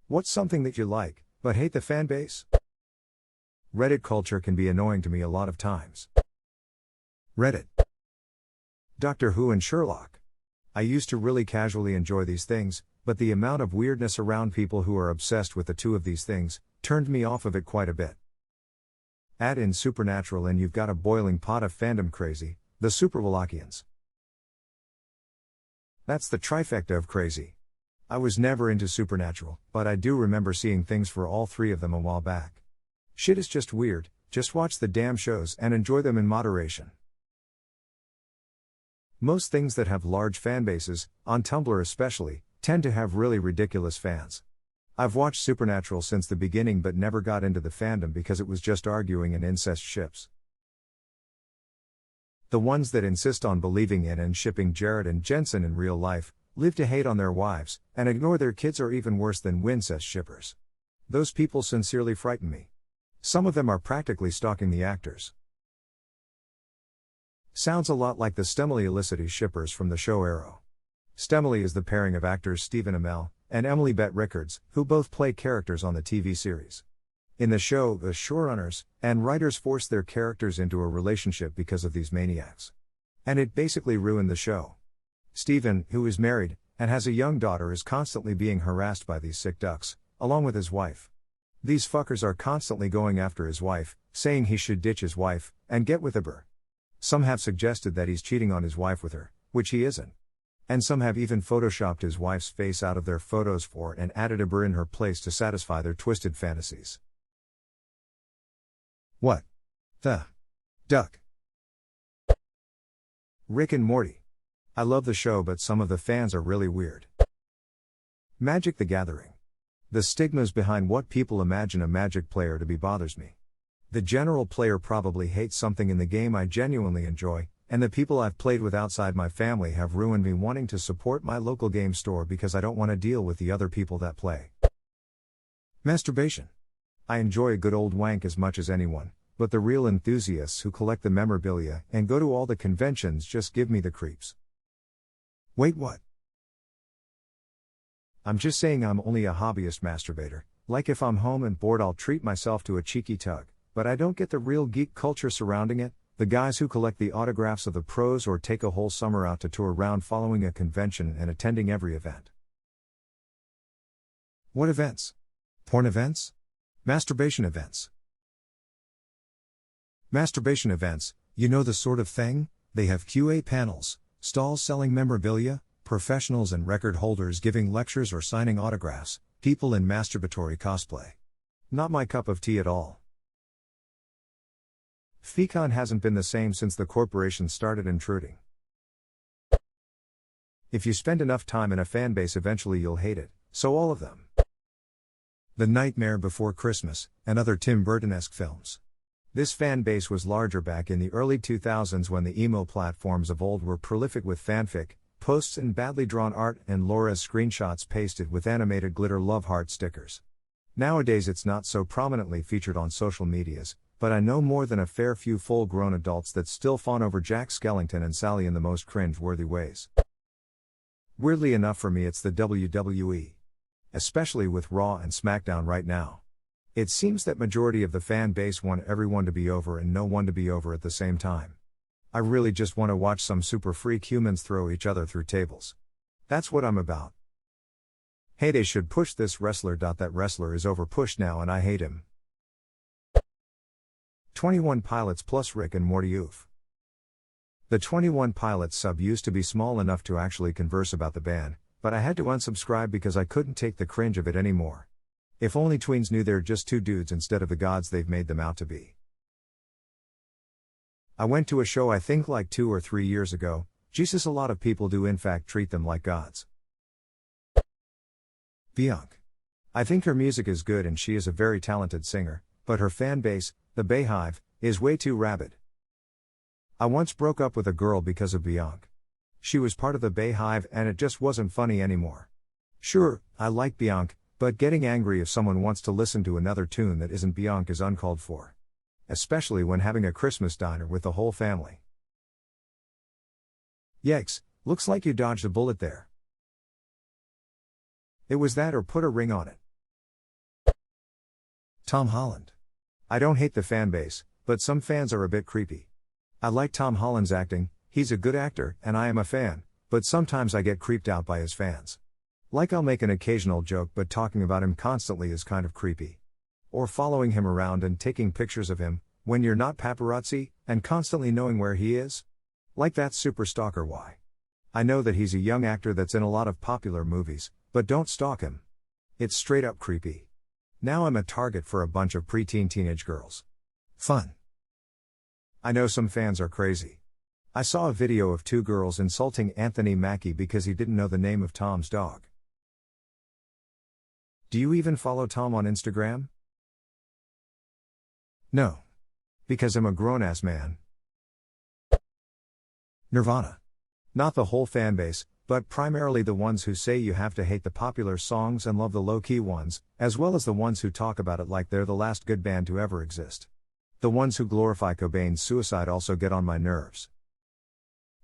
What's something that you like, but hate the fanbase? Reddit culture can be annoying to me a lot of times. Reddit. Doctor Who and Sherlock. I used to really casually enjoy these things, but the amount of weirdness around people who are obsessed with the two of these things turned me off of it quite a bit. Add in Supernatural and you've got a boiling pot of fandom crazy, the Superwallachians. That's the trifecta of crazy. I was never into Supernatural, but I do remember seeing things for all three of them a while back. Shit is just weird, just watch the damn shows and enjoy them in moderation. Most things that have large fanbases, on Tumblr especially, tend to have really ridiculous fans. I've watched Supernatural since the beginning but never got into the fandom because it was just arguing and incest ships. The ones that insist on believing in and shipping Jared and Jensen in real life, live to hate on their wives, and ignore their kids are even worse than wincest shippers. Those people sincerely frighten me. Some of them are practically stalking the actors. Sounds a lot like the Stemily-Elicity shippers from the show Arrow. Stemily is the pairing of actors Stephen Amell and Emily Bett Rickards, who both play characters on the TV series. In the show, the showrunners and writers forced their characters into a relationship because of these maniacs. And it basically ruined the show. Stephen, who is married and has a young daughter, is constantly being harassed by these sick ducks, along with his wife. These fuckers are constantly going after his wife, saying he should ditch his wife and get with her. Some have suggested that he's cheating on his wife with her, which he isn't. And some have even photoshopped his wife's face out of their photos for and added a in her place to satisfy their twisted fantasies. What the duck? Rick and Morty. I love the show, but some of the fans are really weird. Magic the Gathering. The stigmas behind what people imagine a Magic player to be bothers me. The general player probably hates something in the game I genuinely enjoy, and the people I've played with outside my family have ruined me wanting to support my local game store because I don't want to deal with the other people that play. Masturbation. I enjoy a good old wank as much as anyone, but the real enthusiasts who collect the memorabilia and go to all the conventions just give me the creeps. Wait, what? I'm just saying I'm only a hobbyist masturbator, like if I'm home and bored I'll treat myself to a cheeky tug, but I don't get the real geek culture surrounding it, the guys who collect the autographs of the pros or take a whole summer out to tour around following a convention and attending every event. What events? Porn events? Masturbation events. Masturbation events, you know the sort of thing, they have QA panels, stalls selling memorabilia, professionals and record holders giving lectures or signing autographs, people in masturbatory cosplay. Not my cup of tea at all. FeeCon hasn't been the same since the corporation started intruding. If you spend enough time in a fanbase eventually you'll hate it, so all of them. The Nightmare Before Christmas, and other Tim Burton-esque films. This fan base was larger back in the early 2000s when the emo platforms of old were prolific with fanfic, posts and badly drawn art and Laura's screenshots pasted with animated glitter love heart stickers. Nowadays it's not so prominently featured on social medias, but I know more than a fair few full-grown adults that still fawn over Jack Skellington and Sally in the most cringe-worthy ways. Weirdly enough for me it's the WWE. Especially with Raw and SmackDown right now. It seems that majority of the fan base want everyone to be over and no one to be over at the same time. I really just want to watch some super freak humans throw each other through tables. That's what I'm about. Hey, they should push this wrestler. That wrestler is over pushed now and I hate him. 21 Pilots plus Rick and Morty oof. The 21 Pilots sub used to be small enough to actually converse about the band, but I had to unsubscribe because I couldn't take the cringe of it anymore. If only tweens knew they're just two dudes instead of the gods they've made them out to be. I went to a show I think like 2 or 3 years ago. Jesus, a lot of people do in fact treat them like gods. Bianca. I think her music is good and she is a very talented singer, but her fan base, the Bayhive, is way too rabid. I once broke up with a girl because of Bianca. She was part of the Bayhive and it just wasn't funny anymore. Sure, I like Bianca, but getting angry if someone wants to listen to another tune that isn't Bianca is uncalled for. Especially when having a Christmas dinner with the whole family. Yikes, looks like you dodged a bullet there. It was that or put a ring on it. Tom Holland. I don't hate the fan base, but some fans are a bit creepy. I like Tom Holland's acting, he's a good actor, and I am a fan, but sometimes I get creeped out by his fans. Like I'll make an occasional joke, but talking about him constantly is kind of creepy. Or following him around and taking pictures of him, when you're not paparazzi, and constantly knowing where he is. Like that super stalker why. I know that he's a young actor that's in a lot of popular movies, but don't stalk him. It's straight up creepy. Now I'm a target for a bunch of preteen teenage girls. Fun. I know some fans are crazy. I saw a video of two girls insulting Anthony Mackie because he didn't know the name of Tom's dog. Do you even follow Tom on Instagram? No. Because I'm a grown-ass man. Nirvana. Not the whole fanbase, but primarily the ones who say you have to hate the popular songs and love the low-key ones, as well as the ones who talk about it like they're the last good band to ever exist. The ones who glorify Cobain's suicide also get on my nerves.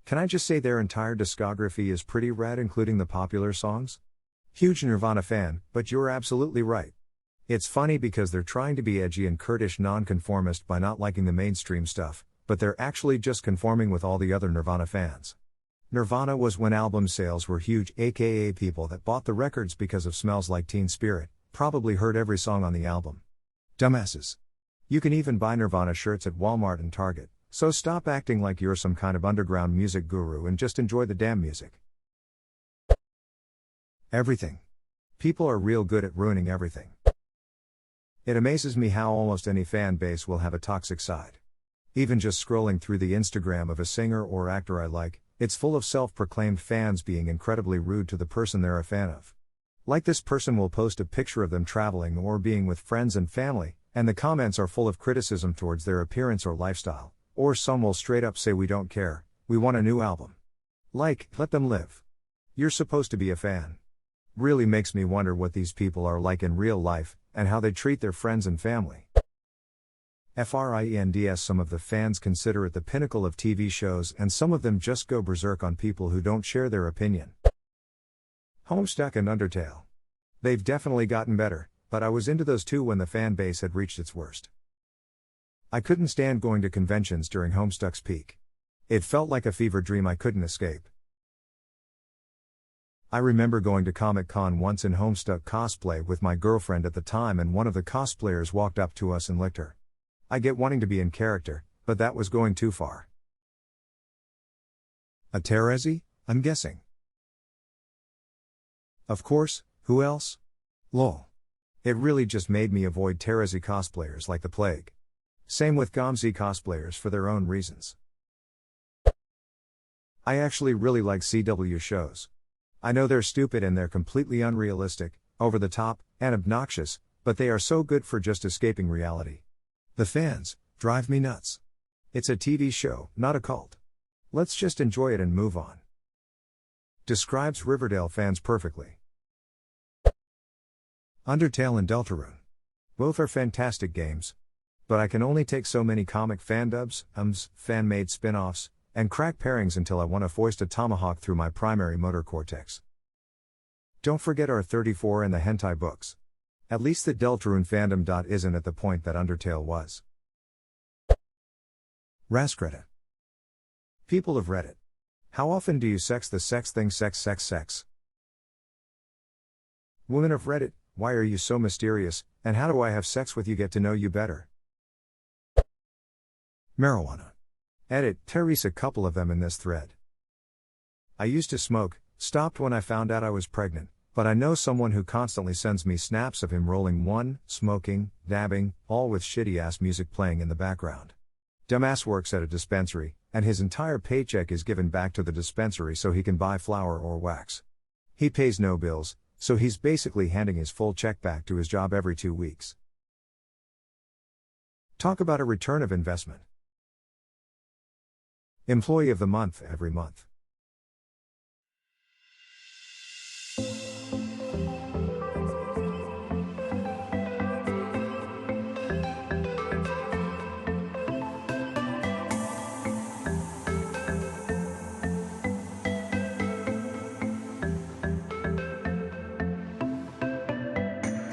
Can I just say their entire discography is pretty rad, including the popular songs? Huge Nirvana fan, but you're absolutely right. It's funny because they're trying to be edgy and Kurdish nonconformist by not liking the mainstream stuff, but they're actually just conforming with all the other Nirvana fans. Nirvana was when album sales were huge, aka people that bought the records because of Smells Like Teen Spirit, probably heard every song on the album. Dumbasses. You can even buy Nirvana shirts at Walmart and Target, so stop acting like you're some kind of underground music guru and just enjoy the damn music. Everything. People are real good at ruining everything. It amazes me how almost any fan base will have a toxic side. Even just scrolling through the Instagram of a singer or actor I like, it's full of self-proclaimed fans being incredibly rude to the person they're a fan of. Like this person will post a picture of them traveling or being with friends and family, and the comments are full of criticism towards their appearance or lifestyle, or some will straight up say we don't care, we want a new album. Like, let them live. You're supposed to be a fan. Really makes me wonder what these people are like in real life, and how they treat their friends and family. Friends, some of the fans consider it the pinnacle of TV shows, and some of them just go berserk on people who don't share their opinion. Homestuck and Undertale. They've definitely gotten better, but I was into those two when the fan base had reached its worst. I couldn't stand going to conventions during Homestuck's peak. It felt like a fever dream I couldn't escape. I remember going to Comic-Con once in Homestuck cosplay with my girlfriend at the time, and one of the cosplayers walked up to us and licked her. I get wanting to be in character, but that was going too far. A Terezi, I'm guessing. Of course, who else? Lol. It really just made me avoid Terezi cosplayers like the plague. Same with Gamzee cosplayers for their own reasons. I actually really like CW shows. I know they're stupid and they're completely unrealistic, over the top, and obnoxious, but they are so good for just escaping reality. The fans drive me nuts. It's a TV show, not a cult. Let's just enjoy it and move on. Describes Riverdale fans perfectly. Undertale and Deltarune. Both are fantastic games. But I can only take so many comic fandubs, fan-made spin-offs, and crack pairings until I want to foist a tomahawk through my primary motor cortex. Don't forget our 34 and the hentai books. At least the Deltarune fandom isn't at the point that Undertale was. AskReddit. People of Reddit. How often do you sex the sex thing sex? Women of Reddit, why are you so mysterious, and how do I have sex with you? Get to know you better. Marijuana. Edit, Teresa, couple of them in this thread. I used to smoke, stopped when I found out I was pregnant, but I know someone who constantly sends me snaps of him rolling one, smoking, dabbing, all with shitty ass music playing in the background. Dumbass works at a dispensary, and his entire paycheck is given back to the dispensary so he can buy flour or wax. He pays no bills, so he's basically handing his full check back to his job every 2 weeks. Talk about a return of investment. Employee of the month every month.